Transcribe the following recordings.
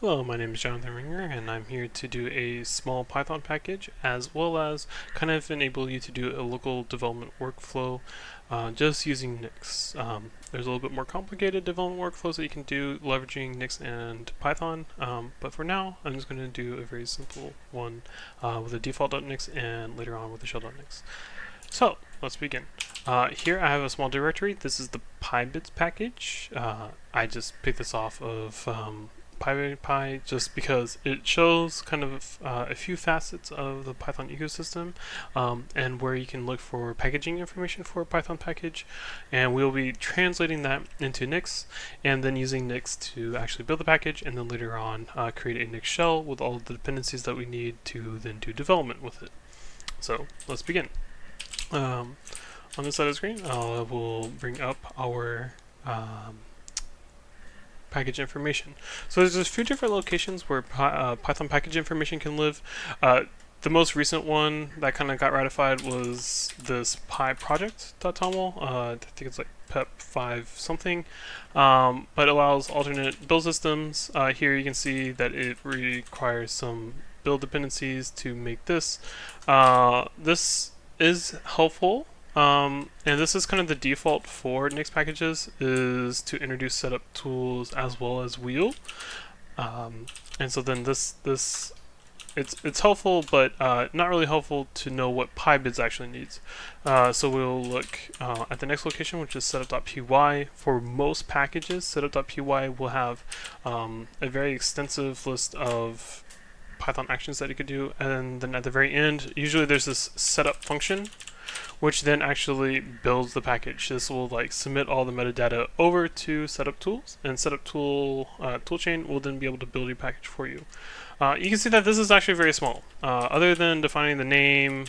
Hello, my name is Jonathan Ringer, and I'm here to do a small Python package, as well as kind of enable you to do a local development workflow just using Nix. There's a little bit more complicated development workflows that you can do leveraging Nix and Python, but for now, I'm just going to do a very simple one with a default.nix and later on with a shell.nix. So, let's begin. Here I have a small directory. This is the PyBits package. I just picked this off of PyPy just because it shows kind of a few facets of the Python ecosystem and where you can look for packaging information for a Python package, and we'll be translating that into Nix and then using Nix to actually build the package, and then later on create a Nix shell with all of the dependencies that we need to then do development with it. So let's begin. On this side of the screen, we'll bring up our package information. So there's a few different locations where Python package information can live. The most recent one that kind of got ratified was this pyproject.toml. I think it's like pep 5 something, but allows alternate build systems. Here you can see that it requires some build dependencies to make this. This is helpful. And this is kind of the default for Nix packages, is to introduce setup tools as well as wheel. And so then it's helpful, but not really helpful to know what PyBits actually needs. So we'll look at the next location, which is setup.py. For most packages, setup.py will have a very extensive list of Python actions that you could do, and then at the very end, usually there's this setup function, which then actually builds the package. This will like submit all the metadata over to setup tools, and setup toolchain will then be able to build your package for you. You can see that this is actually very small. Other than defining the name,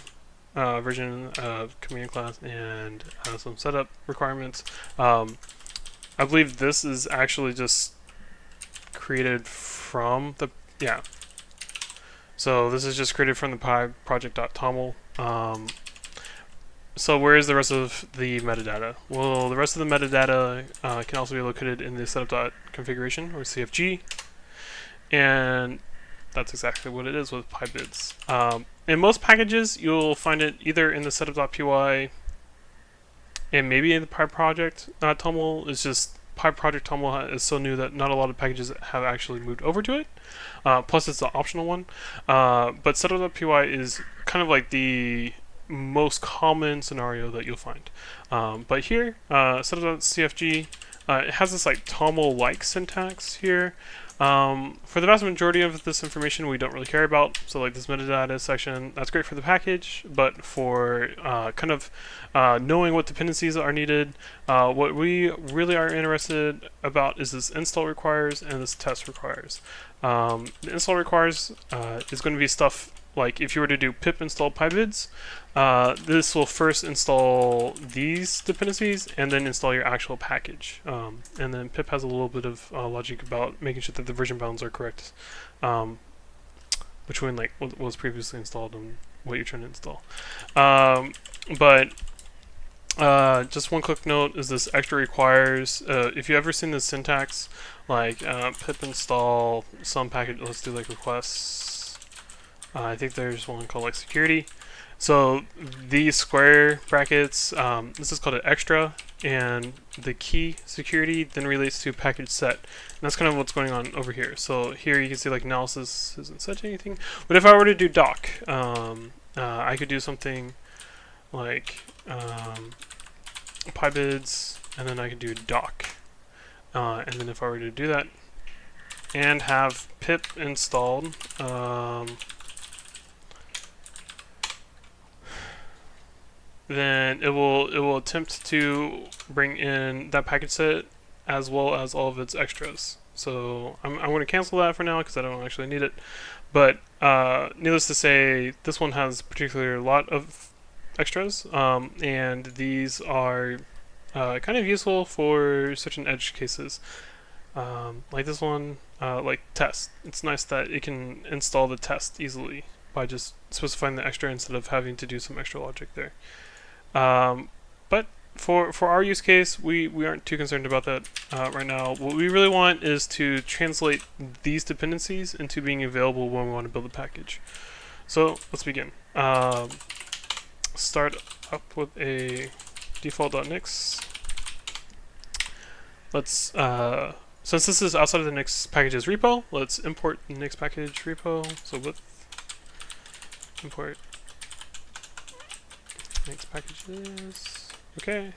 version of command class, and some setup requiremprojects, I believe this is actually just created from the So this is just created from the pyproject.toml. So where is the rest of the metadata? Well, the rest of the metadata can also be located in the setup.configuration, or CFG, and that's exactly what it is with PyBits. In most packages, you'll find it either in the setup.py and maybe in the pyproject.toml. It's just pyproject.toml is so new that not a lot of packages have actually moved over to it. Plus, it's the optional one. But setup.py is kind of like the most common scenario that you'll find. But here, setup.cfg, it has this like toml-like syntax here. For the vast majority of this information, we don't really care about. So like this metadata section, that's great for the package, but for kind of knowing what dependencies are needed, what we really are interested about is this install requires and this test requires. The install requires is going to be stuff like if you were to do pip install pybids, this will first install these dependencies and then install your actual package. And then pip has a little bit of logic about making sure that the version bounds are correct between like what was previously installed and what you're trying to install. Just one quick note is this extra requires, if you ever seen this syntax, like pip install some package, let's do like requests. I think there's one called like security. So these square brackets, this is called an extra, and the key security then relates to package set. And that's kind of what's going on over here. So here you can see like analysis isn't set to anything. But if I were to do doc, I could do something like pybids, and then I could do doc. And then if I were to do that and have pip installed, then it will attempt to bring in that package set as well as all of its extras. So I'm going to cancel that for now because I don't actually need it. But needless to say, this one has a particular lot of extras, and these are kind of useful for certain edge cases. Like this one, like test. It's nice that it can install the test easily by just specifying the extra instead of having to do some extra logic there. But for our use case, we aren't too concerned about that right now. What we really want is to translate these dependencies into being available when we want to build a package. So let's begin. Start up with a default.nix. Let's since this is outside of the Nixpkgs repo, let's import Nixpkgs repo. So with import Nixpkgs. Okay.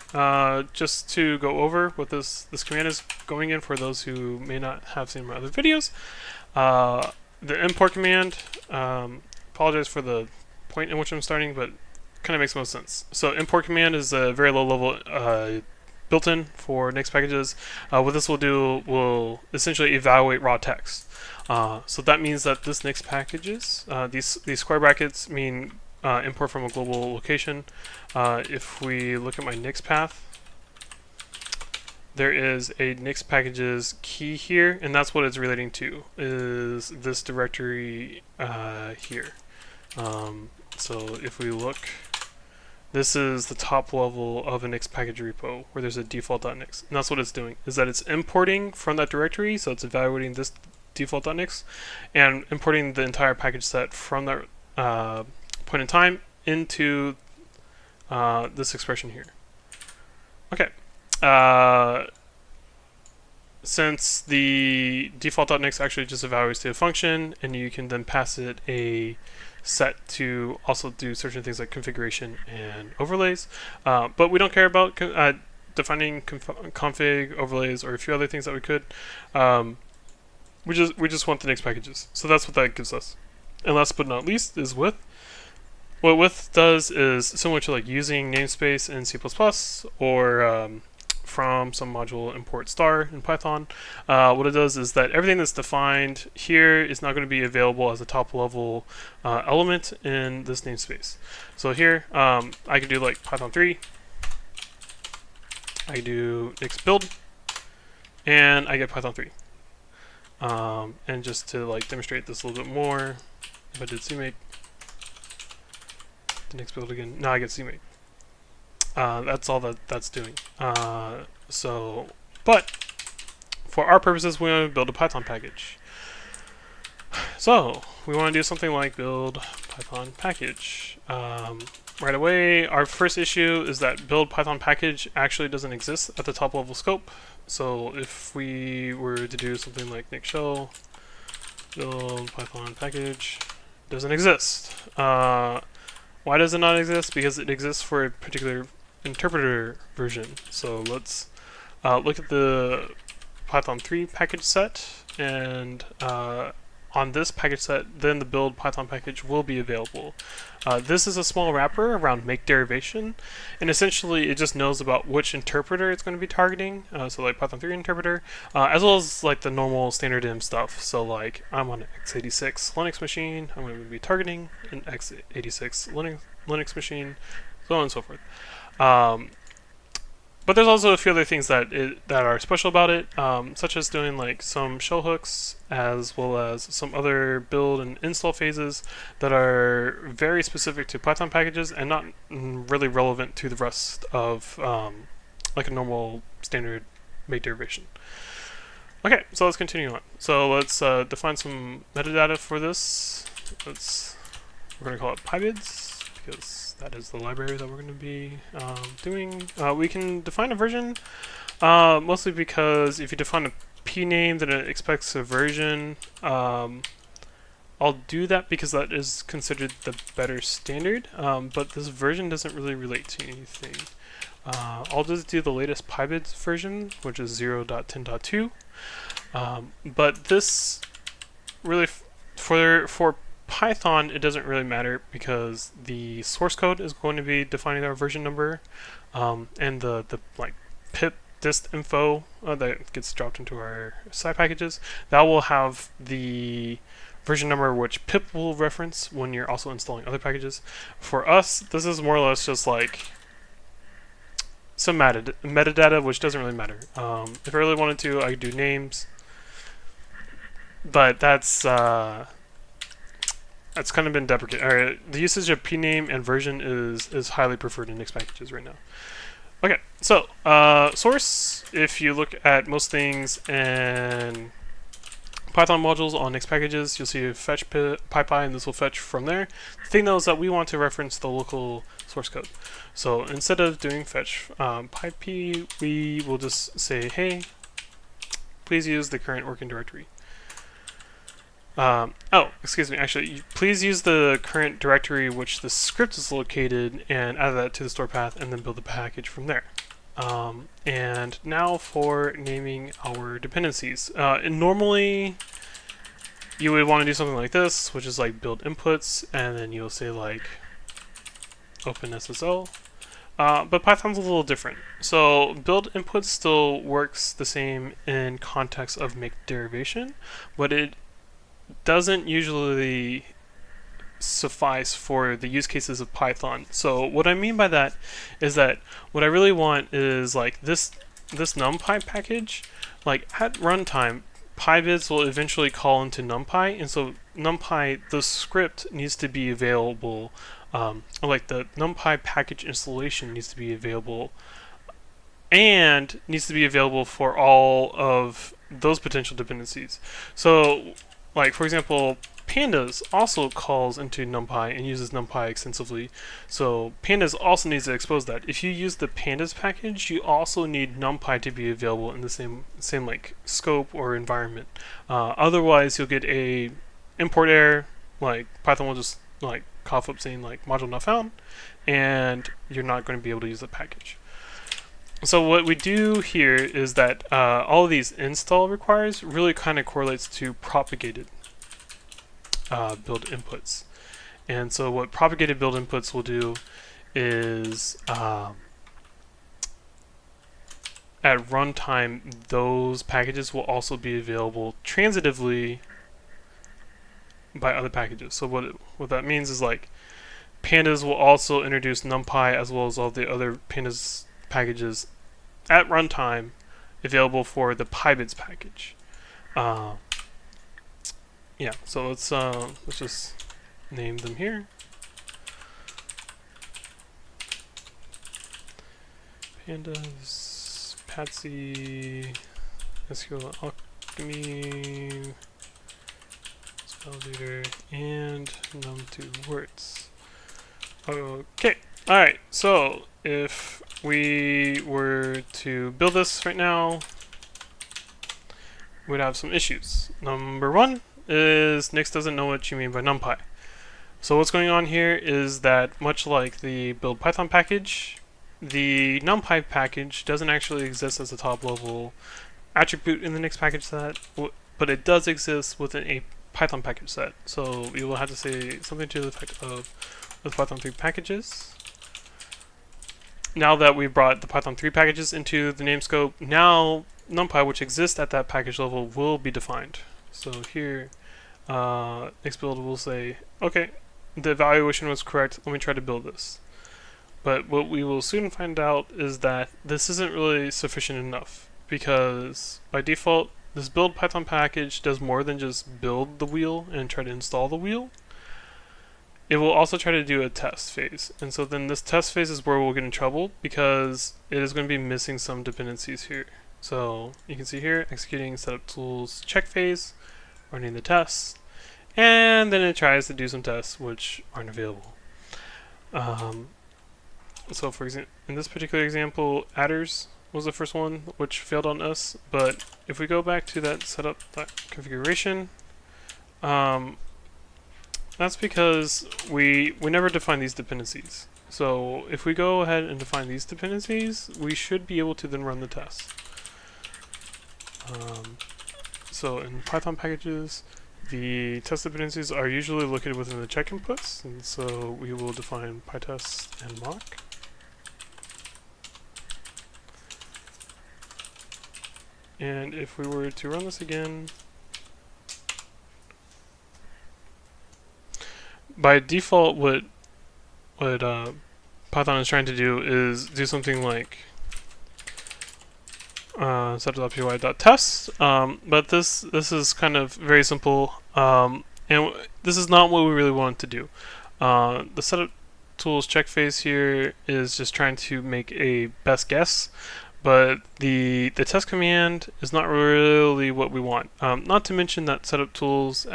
Just to go over what this command is going in for those who may not have seen my other videos. The import command. Apologize for the point in which I'm starting, but kind of makes most sense. So import command is a very low level built-in for Nixpkgs. What this will do will essentially evaluate raw text. So that means that this Nixpkgs, these square brackets mean import from a global location. If we look at my Nix path, there is a Nixpkgs key here, and that's what it's relating to, is this directory here. So if we look, this is the top level of a Nixpkg repo where there's a default.nix. And that's what it's doing, is that it's importing from that directory, so it's evaluating this default.nix and importing the entire package set from that point in time into this expression here. Okay. Since the default.nix actually just evaluates the function, and you can then pass it a set to also do certain things like configuration and overlays, but we don't care about defining config overlays or a few other things that we could. We just want the Nixpkgs, so that's what that gives us. And last but not least is with. What with does is similar to like using namespace in C++ or from some module import star in Python. What it does is that everything that's defined here is not going to be available as a top level element in this namespace. So here I can do like Python 3, I do nix build, and I get Python 3. And just to like demonstrate this a little bit more, if I did CMake, the nix build again, now I get CMake. That's all that's doing. But for our purposes, we want to build a Python package. So we want to do something like build Python package. Right away, our first issue is that build Python package actually doesn't exist at the top level scope. So if we were to do something like nix-shell build Python package, it doesn't exist. Why does it not exist? Because it exists for a particular interpreter version. So let's look at the Python 3 package set, and on this package set, then the build Python package will be available. This is a small wrapper around make derivation, and essentially it just knows about which interpreter it's going to be targeting, so like Python 3 interpreter, as well as like the normal standard M stuff. So like I'm on an x86 Linux machine, I'm going to be targeting an x86 Linux machine, so on and so forth. But there's also a few other things that are special about it, such as doing like some shell hooks, as well as some other build and install phases that are very specific to Python packages and not really relevant to the rest of like a normal standard make derivation. Okay, so let's continue on. So let's define some metadata for this. We're going to call it pybids, because that is the library that we're going to be doing. We can define a version, mostly because if you define a p name, then it expects a version. I'll do that because that is considered the better standard, but this version doesn't really relate to anything. I'll just do the latest pybids version, which is 0.10.2. But this really, for Python, it doesn't really matter because the source code is going to be defining our version number, and the like pip dist info that gets dropped into our side packages, that will have the version number which pip will reference when you're also installing other packages. For us, this is more or less just like some metadata, which doesn't really matter. If I really wanted to, I could do names, but that's kind of been deprecated. The usage of pname and version is highly preferred in Nixpkgs right now. Okay, so source, if you look at most things in Python modules on Nixpkgs, you'll see a fetch PyPy, and this will fetch from there. The thing though is that we want to reference the local source code. So instead of doing fetch PyP, we will just say, hey, please use the current working directory. Oh, excuse me, actually, please use the current directory which the script is located and add that to the store path and then build the package from there. And now for naming our dependencies. And normally you would want to do something like this, which is like build inputs, and then you'll say like OpenSSL. But Python's a little different. So build inputs still works the same in context of make derivation, but it doesn't usually suffice for the use cases of Python. So what I mean by that is that what I really want is like this NumPy package, like at runtime, PyViz will eventually call into NumPy, and so NumPy, the script needs to be available, like the NumPy package installation needs to be available, and needs to be available for all of those potential dependencies. So, like for example, Pandas also calls into NumPy and uses NumPy extensively. So Pandas also needs to expose that. If you use the Pandas package, you also need NumPy to be available in the same like scope or environment. Otherwise, you'll get a import error. Like Python will just like cough up saying like module not found, and you're not going to be able to use the package. So what we do here is that all of these install requires really kind of correlates to propagated build inputs. And so what propagated build inputs will do is at runtime, those packages will also be available transitively by other packages. So what that means is like Pandas will also introduce NumPy as well as all the other Pandas packages at runtime available for the PyViz package. Yeah, so let's just name them here. Pandas, Patsy, SQL Alchemy, Spellleader, and num2 words. Okay, alright, so if we were to build this right now, we'd have some issues. Number one is Nix doesn't know what you mean by NumPy. So what's going on here is that much like the build Python package, the NumPy package doesn't actually exist as a top level attribute in the Nix package set, but it does exist within a Python package set. So we will have to say something to the effect of with Python 3 packages. Now that we've brought the Python 3 packages into the namescope, now NumPy, which exists at that package level, will be defined. So here, Nixbuild will say, okay, the evaluation was correct, let me try to build this. But what we will soon find out is that this isn't really sufficient enough, because by default, this build Python package does more than just build the wheel and try to install the wheel. It will also try to do a test phase. And so then this test phase is where we'll get in trouble, because it is going to be missing some dependencies here. So you can see here, executing setup tools check phase, running the tests, and then it tries to do some tests which aren't available. So for example, in this particular example, adders was the first one which failed on us, but if we go back to that setup configuration, that's because we never defined these dependencies. So if we go ahead and define these dependencies, we should be able to then run the test. So in Python packages, the test dependencies are usually located within the check inputs, and so we will define pytest and mock. And if we were to run this again, by default, what Python is trying to do is do something like setup.py.test, but this is kind of very simple, and this is not what we really want to do. The setup tools check phase here is just trying to make a best guess, but the test command is not really what we want. Not to mention that setup tools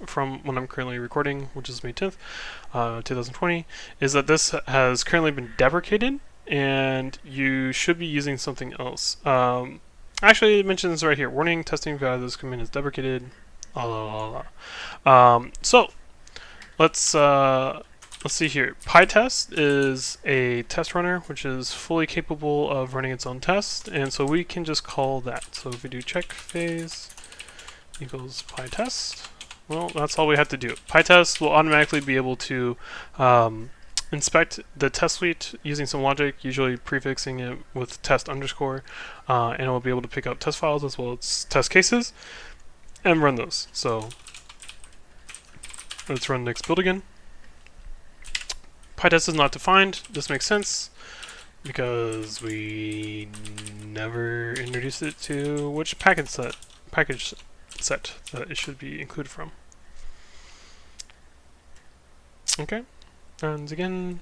from when I'm currently recording, which is May 10th, 2020, is that this has currently been deprecated, and you should be using something else. Actually, it mentions right here, warning, testing via this command is deprecated. So let's see here. PyTest is a test runner which is fully capable of running its own test, and so we can just call that. So if we do check phase equals PyTest, well, that's all we have to do. PyTest will automatically be able to inspect the test suite using some logic, usually prefixing it with test underscore, and it will be able to pick up test files as well as test cases and run those. So let's run nix-build again. PyTest is not defined. This makes sense because we never introduced it to which package set that it should be included from. Okay, and again.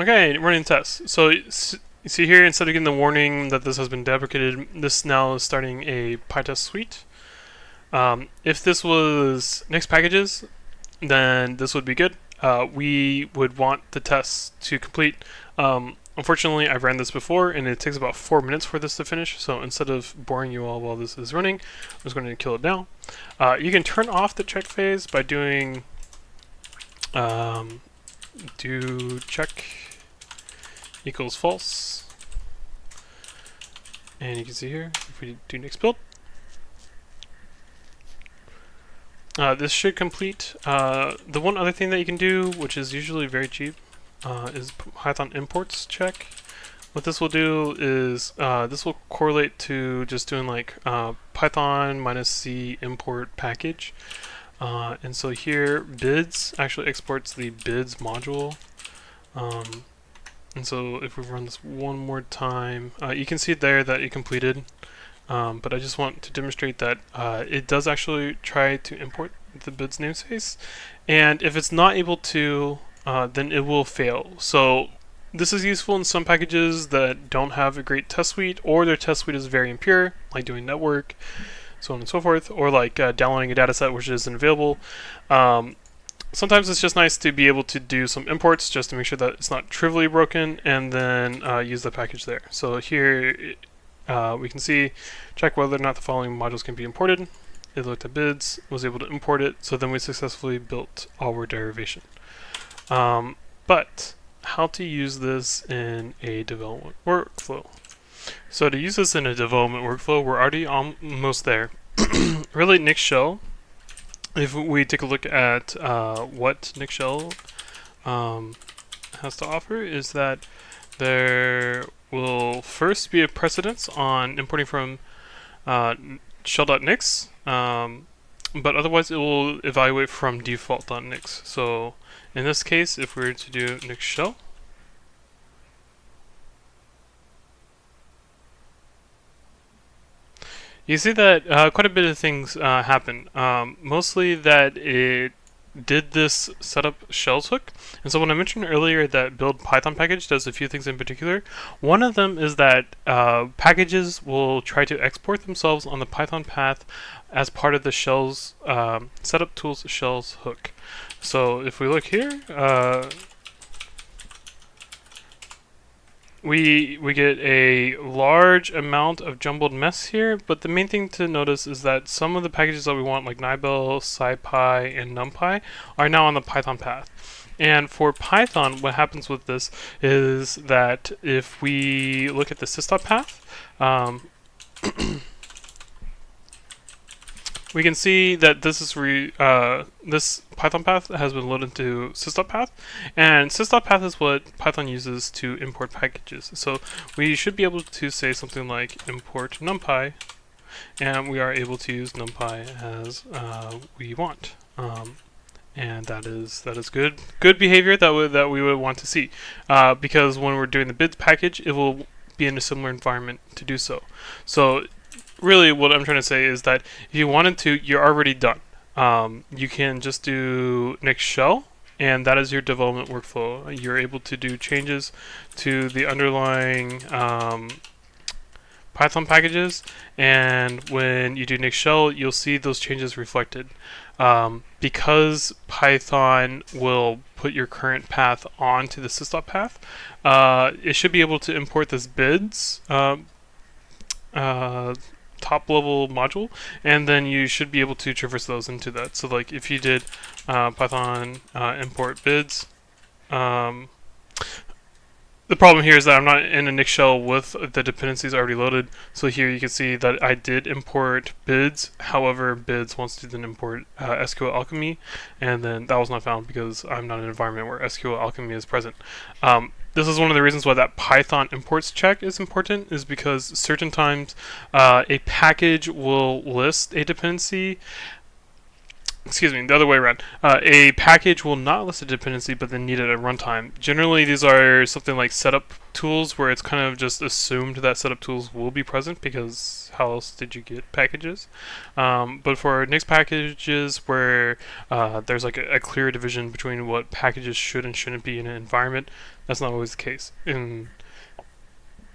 Okay, running tests. So you see here, instead of getting the warning that this has been deprecated, this now is starting a PyTest suite. If this was Nixpkgs, then this would be good. We would want the tests to complete. Unfortunately, I've ran this before, and it takes about 4 minutes for this to finish. So instead of boring you all while this is running, I'm just going to kill it now. You can turn off the check phase by doing do check equals false, and you can see here if we do nix-build, this should complete. The one other thing that you can do, which is usually very cheap, is Python imports check. What this will do is this will correlate to just doing like Python -c import package. And so here, bids actually exports the bids module. And so if we run this one more time, you can see there that it completed. But I just want to demonstrate that it does actually try to import the bids namespace. And if it's not able to, then it will fail. So this is useful in some packages that don't have a great test suite, or their test suite is very impure, like doing network, so on and so forth, or like downloading a dataset which isn't available. Sometimes it's just nice to be able to do some imports just to make sure that it's not trivially broken, and then use the package there. So here we can see, check whether or not the following modules can be imported. It looked at bids, was able to import it, so then we successfully built our derivation. But how to use this in a development workflow. So to use this in a development workflow, we're already almost there. Really, nix-shell, if we take a look at what nix-shell has to offer, is that there will first be a precedence on importing from shell.nix, but otherwise it will evaluate from default.nix. So in this case, if we were to do nix-shell, you see that quite a bit of things happen. Mostly that it did this setup shells hook. And so when I mentioned earlier that build Python package does a few things in particular, one of them is that packages will try to export themselves on the Python path as part of the shells setup tools shells hook. So if we look here, we get a large amount of jumbled mess here, but the main thing to notice is that some of the packages that we want, like nibel, scipy, and numpy, are now on the Python path. And for Python, what happens with this is that if we look at the sys path, we can see that this is this Python path has been loaded to sys.path, and sys.path is what Python uses to import packages. So we should be able to say something like import numpy, and we are able to use numpy as we want, and that is good behavior that we would want to see, because when we're doing the bids package, it will be in a similar environment to do so. So really what I'm trying to say is that if you wanted to, you're already done. You can just do nix-shell, and that is your development workflow. You're able to do changes to the underlying Python packages, and when you do nix-shell, you'll see those changes reflected. Because Python will put your current path onto the system path, it should be able to import this bids top level module, and then you should be able to traverse those into that. So like if you did Python import bids, the problem here is that I'm not in a nix-shell with the dependencies already loaded. So here you can see that I did import bids. However, bids wants to then import SQL Alchemy, and then that was not found because I'm not in an environment where SQL Alchemy is present. This is one of the reasons why that Python imports check is important, is because certain times a package will list a dependency. Excuse me, the other way around. A package will not list a dependency, but then need it at runtime. Generally, these are something like setup tools, where it's kind of just assumed that setup tools will be present, because how else did you get packages? But for Nixpkgs, where there's like a clear division between what packages should and shouldn't be in an environment, that's not always the case.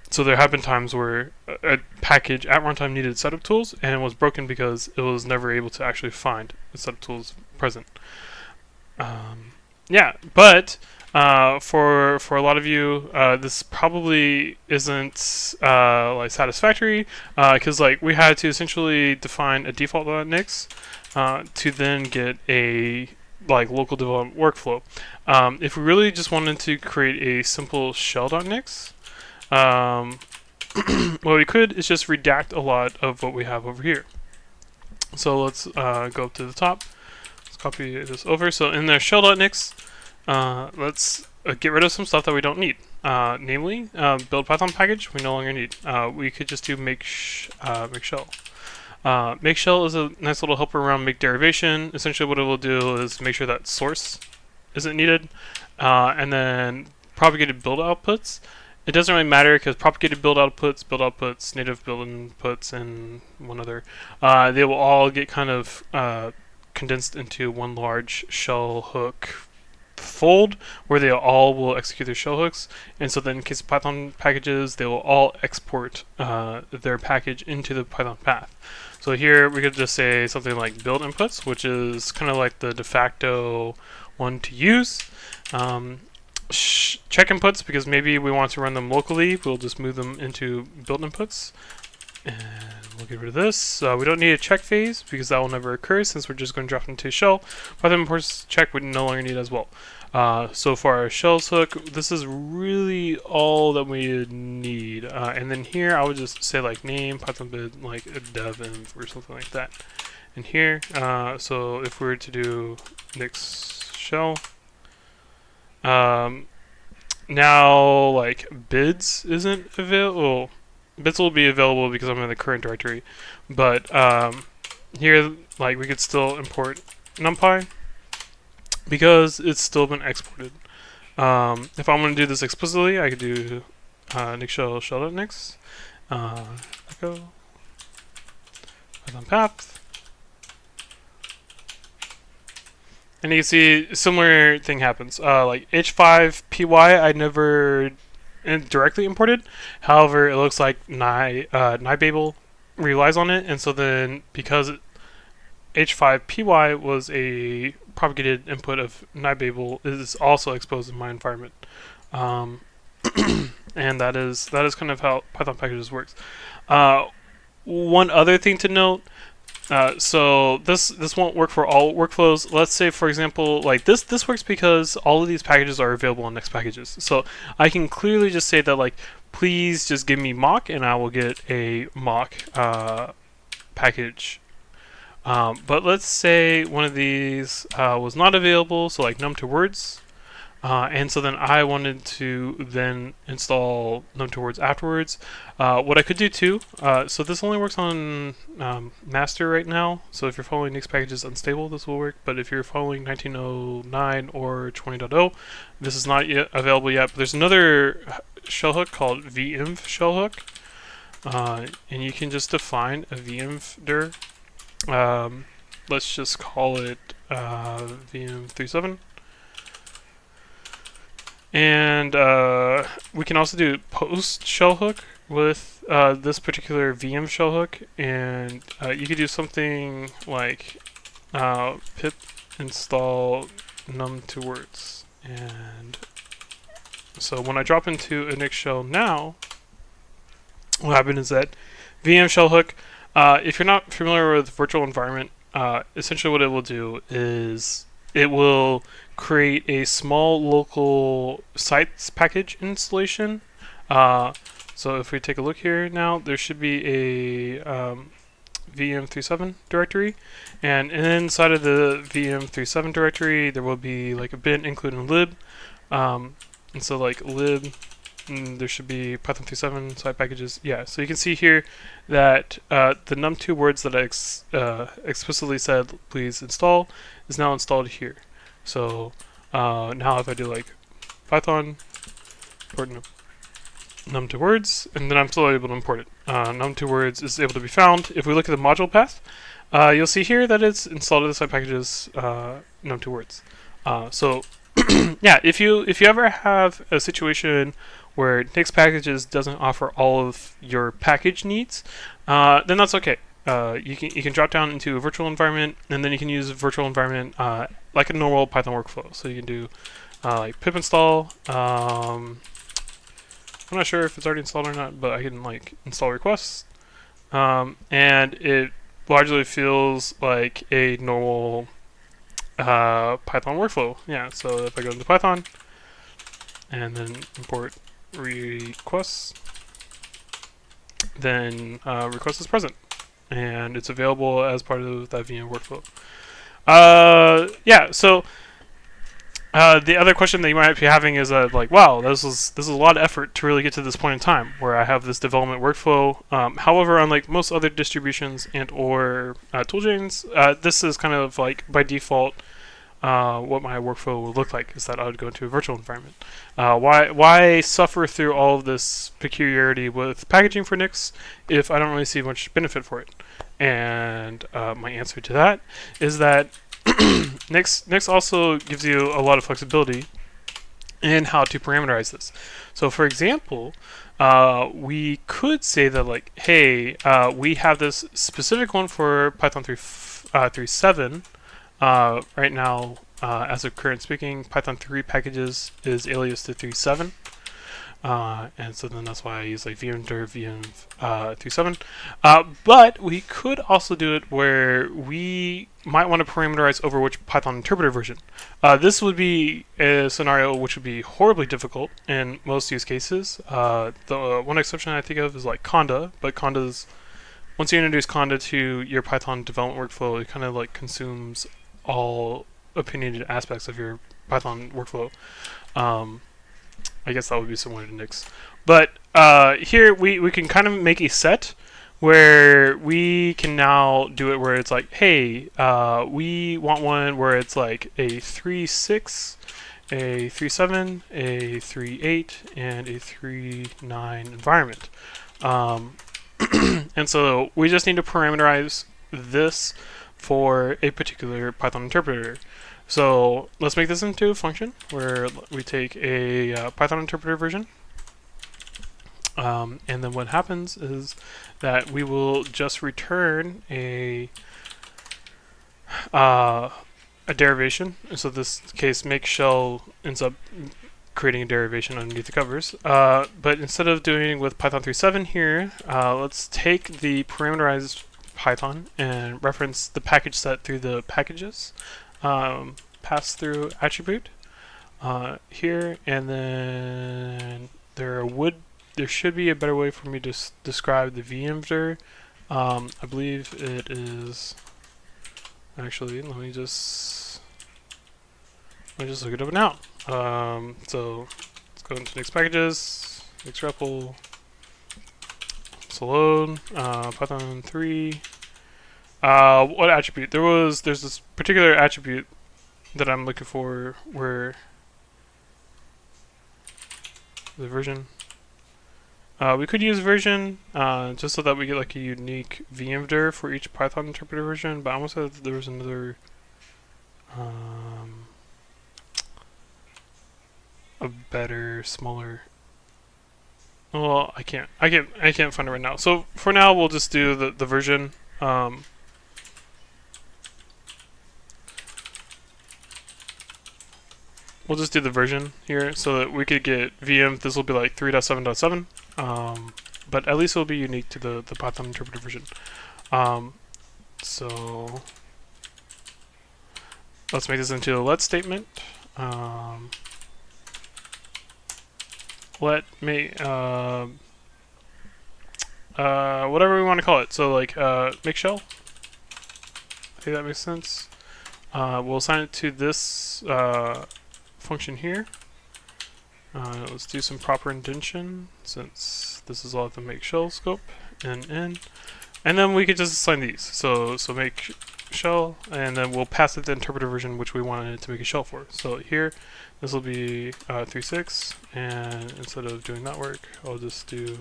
So there have been times where a package at runtime needed setup tools and it was broken because it was never able to actually find the setup tools present. Yeah, but for a lot of you, this probably isn't like satisfactory, because like we had to essentially define a default.nix to then get a like local development workflow. If we really just wanted to create a simple shell.nix, what we could is just redact a lot of what we have over here. So let's go up to the top. Let's copy this over. So in the shell.nix, let's get rid of some stuff that we don't need. Namely, build Python package we no longer need. We could just do make-shell. Make-shell is a nice little helper around make derivation. Essentially what it will do is make sure that source isn't needed, and then propagated build outputs. It doesn't really matter because propagated build outputs, native build inputs, and one other, they will all get kind of condensed into one large shell hook fold where they all will execute their shell hooks. And so then in case of Python packages, they will all export their package into the Python path. So here we could just say something like build inputs, which is kind of like the de facto one to use. Check inputs, because maybe we want to run them locally, we'll just move them into build inputs. And we'll get rid of this. We don't need a check phase because that will never occur since we're just going to drop into shell. Python imports check we no longer need as well. So for our shells hook, this is really all that we need. And then here I would just say like name Python bid like dev env or something like that. And here, so if we were to do nix-shell, now like bids isn't available. Bits will be available because I'm in the current directory, but here like we could still import NumPy because it's still been exported. If I'm going to do this explicitly, I could do nix-shell shell.nix echo Python path, and you can see a similar thing happens. Like h5py I never directly imported. However, it looks like nibabel relies on it, and so then because h5py was a propagated input of nibabel, it is also exposed in my environment. And that is kind of how Python packages works. One other thing to note. So this won't work for all workflows. Let's say, for example, like this works because all of these packages are available on Nixpkgs. So I can clearly just say that like, please just give me mock, and I will get a mock package. But let's say one of these was not available, so like num2words. And so then I wanted to then install num2words afterwards. What I could do too, so this only works on master right now, so if you're following Nixpkgs unstable, this will work, but if you're following 1909 or 20.0, this is not yet available yet. But there's another shell hook called venv shell hook, and you can just define a VM-dir. Let's just call it VM37. And we can also do post shell hook with this particular VM shell hook, and you could do something like pip install num2words. And so when I drop into a nix-shell now, what happened is that VM shell hook, if you're not familiar with virtual environment, essentially what it will do is it will create a small local sites package installation. So if we take a look here now, there should be a VM37 directory, and inside of the VM37 directory there will be like a bin including lib, and so like lib, and there should be Python 37 side packages. Yeah, so you can see here that the num2words that I explicitly said please install is now installed here. So now if I do like Python import num2words, and then I'm still able to import it. Num2words is able to be found. If we look at the module path, you'll see here that it's installed the side packages num2words. So yeah, if you ever have a situation where Nixpkgs doesn't offer all of your package needs, then that's okay. You can drop down into a virtual environment, and then you can use a virtual environment like a normal Python workflow. So you can do like pip install. I'm not sure if it's already installed or not, but I can like install requests, and it largely feels like a normal Python workflow. Yeah. So if I go into Python and then import requests, then request is present, and it's available as part of that VM workflow. Yeah, so the other question that you might be having is like, wow, this is a lot of effort to really get to this point in time where I have this development workflow. However, unlike most other distributions and or toolchains, this is kind of like by default what my workflow would look like, is that I would go into a virtual environment. Why suffer through all of this peculiarity with packaging for Nix if I don't really see much benefit for it? And my answer to that is that Nix also gives you a lot of flexibility in how to parameterize this. So for example, we could say that like, hey, we have this specific one for Python 3.7. Right now, as of current speaking, Python 3 packages is alias to 3.7. And so then that's why I use like VM-dir VM 3.7. But we could also do it where we might want to parameterize over which Python interpreter version. This would be a scenario which would be horribly difficult in most use cases. The one exception I think of is like Conda, but Conda's, once you introduce Conda to your Python development workflow, it kind of like consumes all opinionated aspects of your Python workflow. I guess that would be similar to Nix. But here we can kind of make a set where we can now do it where it's like, hey, we want one where it's like a 3.6, a 3.7, a 3.8, and a 3.9 environment. And so we just need to parameterize this for a particular Python interpreter. So let's make this into a function where we take a Python interpreter version, and then what happens is that we will just return a derivation. So this case, nix-shell ends up creating a derivation underneath the covers. But instead of doing with Python 3.7 here, let's take the parameterized Python and reference the package set through the packages pass through attribute here, and then there should be a better way for me to describe the VM-dir. I believe it is actually, let me just look it up now. So let's go into Nixpkgs, nix-repl, so load Python 3. What attribute? There's this particular attribute that I'm looking for where the version. We could use version just so that we get like a unique vmdir for each Python interpreter version, but I almost said there was another a better, smaller. Well, I can't find it right now. So for now, we'll just do the version. We'll just do the version here so that we could get VM. This will be like 3.7.7, but at least it'll be unique to the Python interpreter version. So let's make this into a let statement. Let me whatever we want to call it. So like nix-shell. I think that makes sense. We'll assign it to this function here. Let's do some proper indentation since this is all the make shell scope and then we could just assign these. So make shell, and then we'll pass it the interpreter version which we wanted it to make a shell for. So here, this will be 3.6, and instead of doing that work, I'll just do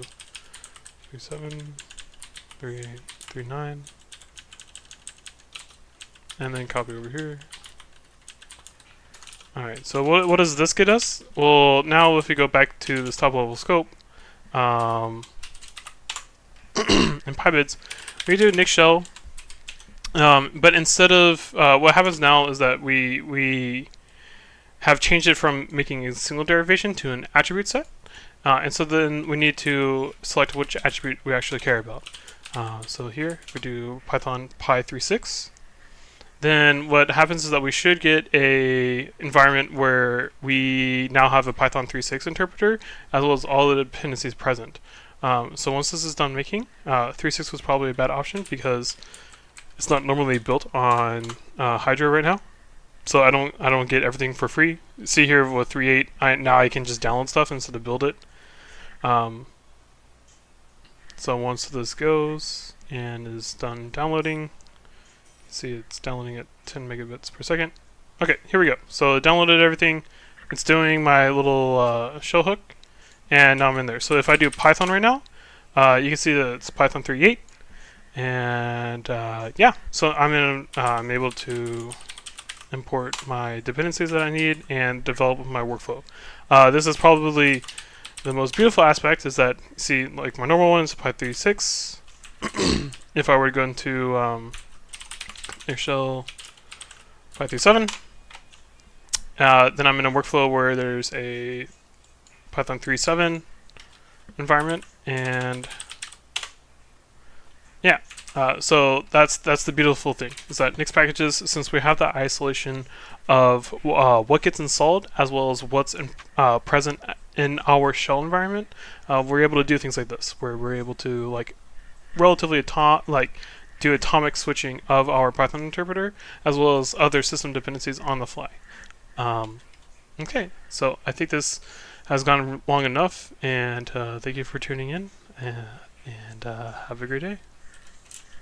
3.7, 3.8, 3.9, and then copy over here. Alright, so what does this get us? Well, now if we go back to this top level scope, in PyBids, we do nix-shell, but instead of, what happens now is that we have changed it from making a single derivation to an attribute set, and so then we need to select which attribute we actually care about. So here, we do Python py36. Then what happens is that we should get a environment where we now have a Python 3.6 interpreter as well as all the dependencies present. So once this is done making, 3.6 was probably a bad option because it's not normally built on Hydra right now. So I don't get everything for free. See here with 3.8, now I can just download stuff instead of build it. So once this goes and is done downloading, see it's downloading at 10 megabits per second. Okay, here we go. So it downloaded everything. It's doing my little shell hook, and now I'm in there. So if I do Python right now, you can see that it's Python 3.8, and yeah. So I'm able to import my dependencies that I need and develop my workflow. This is probably the most beautiful aspect. Is that see like my normal one is Python 3.6. If I were to go into nix-shell py37, then I'm in a workflow where there's a Python 3.7 environment, and yeah, so that's the beautiful thing, is that Nixpkgs, since we have the isolation of what gets installed as well as what's present in our shell environment, we're able to do things like this, where we're able to like relatively do atomic switching of our Python interpreter, as well as other system dependencies on the fly. Okay, so I think this has gone long enough, and thank you for tuning in, and have a great day.